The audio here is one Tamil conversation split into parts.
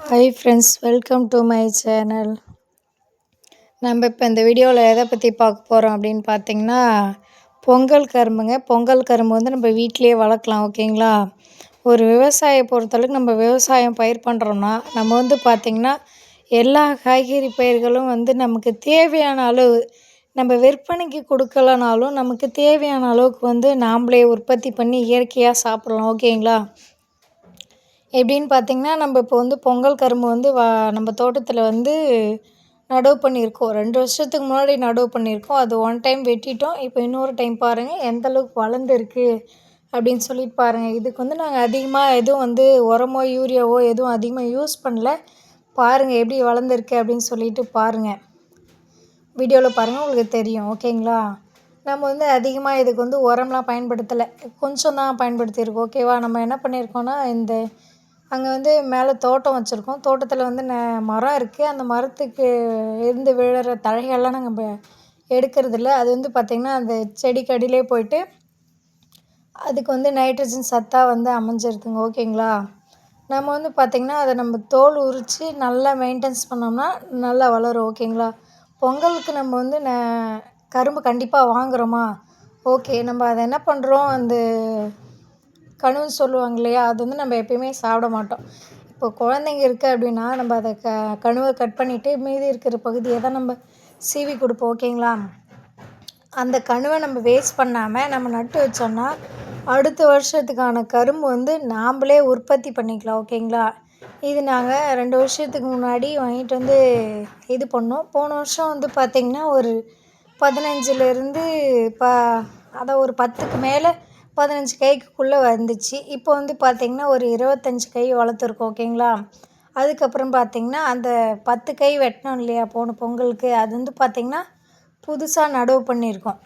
Hi friends, welcome to my channel. நம்ம இப்போ இந்த வீடியோவில் எதை பற்றி பார்க்க போகிறோம் அப்படின்னு பார்த்தீங்கன்னா, பொங்கல் கரும்புங்க. பொங்கல் கரும்பு வந்து நம்ம வீட்டிலேயே வளர்க்கலாம். ஓகேங்களா? ஒரு விவசாயியை பொறுத்தளவுக்கு நம்ம விவசாயம் பயிர் பண்ணுறோம்னா, நம்ம வந்து பார்த்திங்கன்னா எல்லா காய்கறி பயிர்களும் வந்து நமக்கு தேவையான அளவு, நம்ம விற்பனைக்கு கொடுக்கலனாலும் நமக்கு தேவையான அளவுக்கு வந்து நாம்ளே உற்பத்தி பண்ணி இயற்கையாக சாப்பிட்லாம். ஓகேங்களா? எப்படின்னு பார்த்தீங்கன்னா, நம்ம இப்போ வந்து பொங்கல் கரும்பு வந்து நம்ம தோட்டத்தில் வந்து நடவு பண்ணியிருக்கோம். 2 வருஷத்துக்கு முன்னாடி நடவு பண்ணியிருக்கோம். அது ஒன் டைம் வெட்டிட்டோம். இப்போ இன்னொரு டைம் பாருங்கள் எந்த அளவுக்கு வளர்ந்துருக்கு அப்படின்னு சொல்லிட்டு பாருங்கள். இதுக்கு வந்து நாங்கள் அதிகமாக எதுவும் வந்து உரமோ யூரியாவோ எதுவும் அதிகமாக யூஸ் பண்ணல. பாருங்கள் எப்படி வளர்ந்துருக்கு அப்படின்னு சொல்லிட்டு பாருங்கள். வீடியோவில் பாருங்கள், உங்களுக்கு தெரியும். ஓகேங்களா? நம்ம வந்து அதிகமாக இதுக்கு வந்து உரம்லாம் பயன்படுத்தலை. கொஞ்சம் தான் பயன்படுத்தியிருக்கோம். ஓகேவா? நம்ம என்ன பண்ணியிருக்கோன்னா, அங்கே வந்து மேலே தோட்டம் வச்சுருக்கோம். தோட்டத்தில் வந்து மரம் இருக்குது. அந்த மரத்துக்கு இருந்து விழுற தழைகள்லாம் நாங்கள் எடுக்கிறதில்ல. அது வந்து பார்த்திங்கன்னா அந்த செடிக்கு அடியிலே போயிட்டு அதுக்கு வந்து நைட்ரஜன் சத்தாக வந்து அமைஞ்சிருதுங்க. ஓகேங்களா? நம்ம வந்து பார்த்திங்கன்னா அதை நம்ம தோல் உரித்து நல்லா மெயின்டெனன்ஸ் பண்ணோம்னா நல்லா வளரும். ஓகேங்களா? பொங்கலுக்கு நம்ம வந்து கரும்பு கண்டிப்பாக வாங்குகிறோமா? ஓகே. நம்ம அதை என்ன பண்ணுறோம், அந்த கணுன்னு சொல்லுவாங்க இல்லையா, அது வந்து நம்ம எப்பயுமே சாப்பிட மாட்டோம். இப்போ குழந்தைங்க இருக்குது அப்படின்னா நம்ம அதை கணுவை கட் பண்ணிவிட்டு மீதி இருக்கிற பகுதியை தான் நம்ம சீவி கொடுப்போம். ஓகேங்களா? அந்த கணுவை நம்ம வேஸ்ட் பண்ணாமல் நம்ம நட்டு வச்சோம்னா அடுத்த வருஷத்துக்கான கரும்பு வந்து நாம்ளே உற்பத்தி பண்ணிக்கலாம். ஓகேங்களா? இது நாங்கள் 2 வருஷத்துக்கு முன்னாடி வாங்கிட்டு வந்து இது பண்ணோம். போன வருஷம் வந்து பார்த்திங்கன்னா ஒரு 15லேருந்து அதான் ஒரு 10க்கு மேலே 15 கைக்குள்ளே வந்துச்சு. இப்போ வந்து பார்த்திங்கன்னா ஒரு 25 கை வளர்த்துருக்கோம். ஓகேங்களா? அதுக்கப்புறம் பார்த்திங்கன்னா அந்த 10 கை வெட்டினோம் இல்லையா போன பொங்கலுக்கு, அது வந்து பார்த்திங்கன்னா புதுசாக நடவு பண்ணியிருக்கோம்.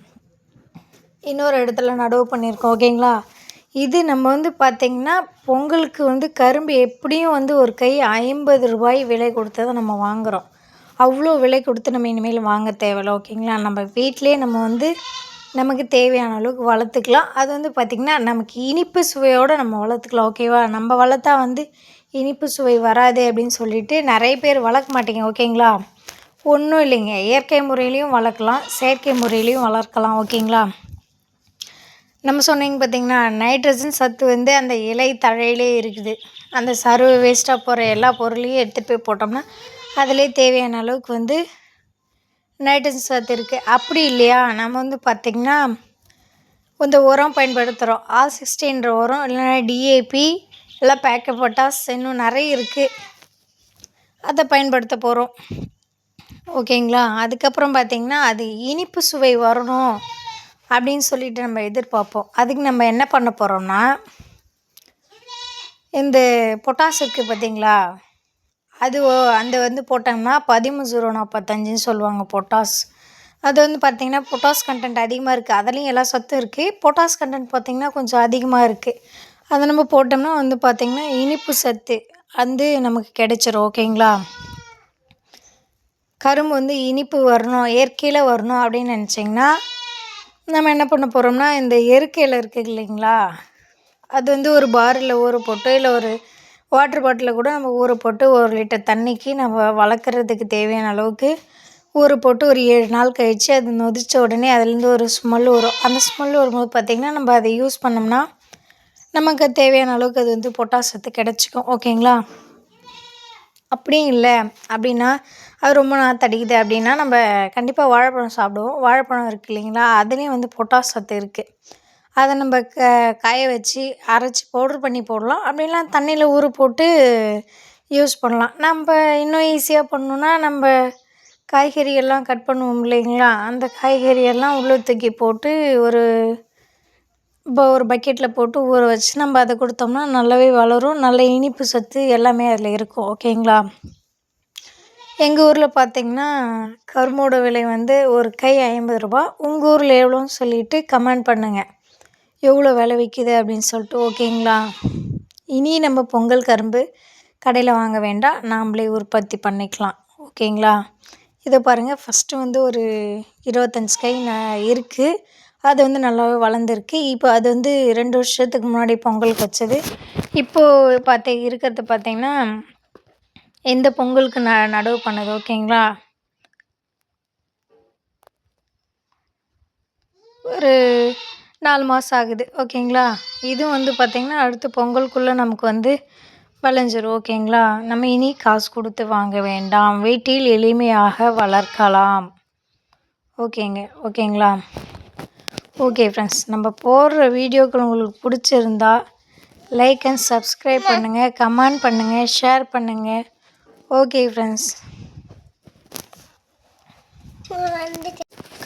இன்னொரு இடத்துல நடவு பண்ணியிருக்கோம். ஓகேங்களா? இது நம்ம வந்து பார்த்திங்கன்னா பொங்கலுக்கு வந்து கரும்பு எப்படியும் வந்து ஒரு கை 50 ரூபாய் விலை கொடுத்து தான் நம்ம வாங்குகிறோம். அவ்வளோ விலை கொடுத்து நம்ம இனிமேல் வாங்க தேவையில்ல. ஓகேங்களா? நம்ம வீட்டிலே நம்ம வந்து நமக்கு தேவையான அளவுக்கு வளர்த்துக்கலாம். அது வந்து பார்த்திங்கன்னா நமக்கு இனிப்பு சுவையோடு நம்ம வளர்த்துக்கலாம். ஓகேவா? நம்ம வளர்த்தா வந்து இனிப்பு சுவை வராது அப்படின்னு சொல்லிட்டு நிறைய பேர் வளர்க்க மாட்டீங்க. ஓகேங்களா? ஒன்றும் இல்லைங்க, இயற்கை முறையிலையும் வளர்க்கலாம், செயற்கை முறையிலையும் வளர்க்கலாம். ஓகேங்களா? நம்ம சொன்னீங்க பார்த்திங்கன்னா நைட்ரஜன் சத்து வந்து அந்த இலை தழையிலே இருக்குது. அந்த சருவு வேஸ்ட்டாக போகிற எல்லா பொருளையும் எடுத்துகிட்டு போய் போட்டோம்னா அதிலே தேவையான அளவுக்கு வந்து நைட்ரஜன் சத்து இருக்குது. அப்படி இல்லையா, நம்ம வந்து பார்த்திங்கன்னா இந்த உரம் பயன்படுத்துகிறோம். R16ன்ற உரம், இல்லைனா DAP, இல்லை பேக்கெட் பொட்டாஸ், இன்னும் நிறைய இருக்குது. அதை பயன்படுத்த போகிறோம். ஓகேங்களா? அதுக்கப்புறம் பார்த்திங்கன்னா அது இனிப்பு சுவை வரணும் அப்படின்னு சொல்லிட்டு நம்ம எதிர்பார்ப்போம். அதுக்கு நம்ம என்ன பண்ண போகிறோம்னா, இந்த பொட்டாஸ் இருக்குது பார்த்திங்களா, அது அந்த வந்து போட்டோம்னா 13,045ன்னு சொல்லுவாங்க பொட்டாஸ். அது வந்து பார்த்திங்கன்னா பொட்டாஸ் கண்டென்ட் அதிகமாக இருக்குது. அதுலேயும் எல்லா சத்தும் இருக்குது. பொட்டாஸ் கண்டென்ட் பார்த்திங்கன்னா கொஞ்சம் அதிகமாக இருக்குது. அதை நம்ம போட்டோம்னா வந்து பார்த்திங்கன்னா இனிப்பு சத்து வந்து நமக்கு கிடைச்சிரும். ஓகேங்களா? கரும்பு வந்து இனிப்பு வரணும், இயற்கையில் வரணும் அப்படின்னு நினச்சிங்கன்னா நம்ம என்ன பண்ண போகிறோம்னா, இந்த எருக்கையில் இருக்குது இல்லைங்களா, அது வந்து ஒரு பாரில் ஊற போட்டு, இல்லை ஒரு வாட்டர் பாட்டிலில் கூட நம்ம ஊற போட்டு 1 லிட்டர் தண்ணிக்கு நம்ம வளர்க்குறதுக்கு தேவையான அளவுக்கு ஊற போட்டு ஒரு 7 நாள் கழித்து அது நொதித்த உடனே அதுலேருந்து ஒரு ஸ்மெல் வரும். அந்த ஸ்மெல் வரும்போது பார்த்திங்கன்னா நம்ம அதை யூஸ் பண்ணோம்னா நமக்கு தேவையான அளவுக்கு அது வந்து பொட்டாஸ் சத்து கிடச்சிக்கும். ஓகேங்களா? அப்படியும் இல்லை அப்படின்னா, அது ரொம்ப நாத்தடிக்குது அப்படின்னா நம்ம கண்டிப்பாக வாழைப்பழம் சாப்பிடுவோம். வாழைப்பழம் இருக்குது இல்லைங்களா, அதுலேயும் வந்து பொட்டாஸ் சத்து இருக்குது. அதை நம்ம காய வச்சு அரைச்சி பவுட்ரு பண்ணி போடலாம். அப்படிலாம் தண்ணியில் ஊற போட்டு யூஸ் பண்ணலாம். நம்ம இன்னும் ஈஸியாக பண்ணணுன்னா, நம்ம காய்கறியெல்லாம் கட் பண்ணுவோம் இல்லைங்களா, அந்த காய்கறியெல்லாம் உள்ளே தூக்கி போட்டு இப்போ ஒரு பக்கெட்டில் போட்டு ஊற வச்சு நம்ம அதை கொடுத்தோம்னா நல்லாவே வளரும். நல்ல இனிப்பு சத்து எல்லாமே அதில் இருக்கும். ஓகேங்களா? எங்கள் ஊரில் பார்த்திங்கன்னா கரும்போட விலை வந்து ஒரு கை 50 ரூபா. உங்கள் ஊரில் எவ்வளோன்னு சொல்லிவிட்டு கமெண்ட் பண்ணுங்கள், எவ்வளோ விலை விற்கிது அப்படின்னு சொல்லிட்டு. ஓகேங்களா? இனி நம்ம பொங்கல் கரும்பு கடையில் வாங்க வேண்டாம், நாம்ளே உற்பத்தி பண்ணிக்கலாம். ஓகேங்களா? இதை பாருங்கள், ஃபஸ்ட்டு வந்து ஒரு 25 கை இருக்குது. அது வந்து நல்லாவே வளர்ந்துருக்கு. இப்போ அது வந்து 2 வருஷத்துக்கு முன்னாடி பொங்கலுக்கு வச்சது. இப்போது இருக்கிறது பார்த்திங்கன்னா இந்த பொங்கலுக்கு நடவு பண்ணது. ஓகேங்களா? ஒரு 4 மாதம் ஆகுது. ஓகேங்களா? இதுவும் வந்து பார்த்திங்கன்னா அடுத்து பொங்கலுக்குள்ளே நமக்கு வந்து விளைஞ்சிரும். ஓகேங்களா? நம்ம இனி காசு கொடுத்து வாங்க வேண்டாம். வீட்டில் எளிமையாக வளர்க்கலாம். ஓகேங்களா? ஓகே ஃப்ரெண்ட்ஸ், நம்ம போடுற வீடியோக்கள் உங்களுக்கு பிடிச்சிருந்தா லைக் அண்ட் சப்ஸ்கிரைப் பண்ணுங்கள், கமெண்ட் பண்ணுங்கள், ஷேர் பண்ணுங்கள். ஓகே ஃப்ரெண்ட்ஸ்,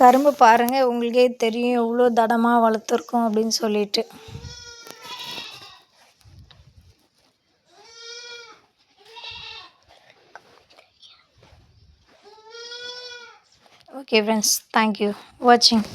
கரும்பு பாருங்கள், உங்களுக்கே தெரியும் எவ்வளோ தடமாக வளர்த்துருக்கோம் அப்படின்னு சொல்லிட்டு. ஓகே ஃப்ரெண்ட்ஸ், தேங்க்யூ வாட்சிங்.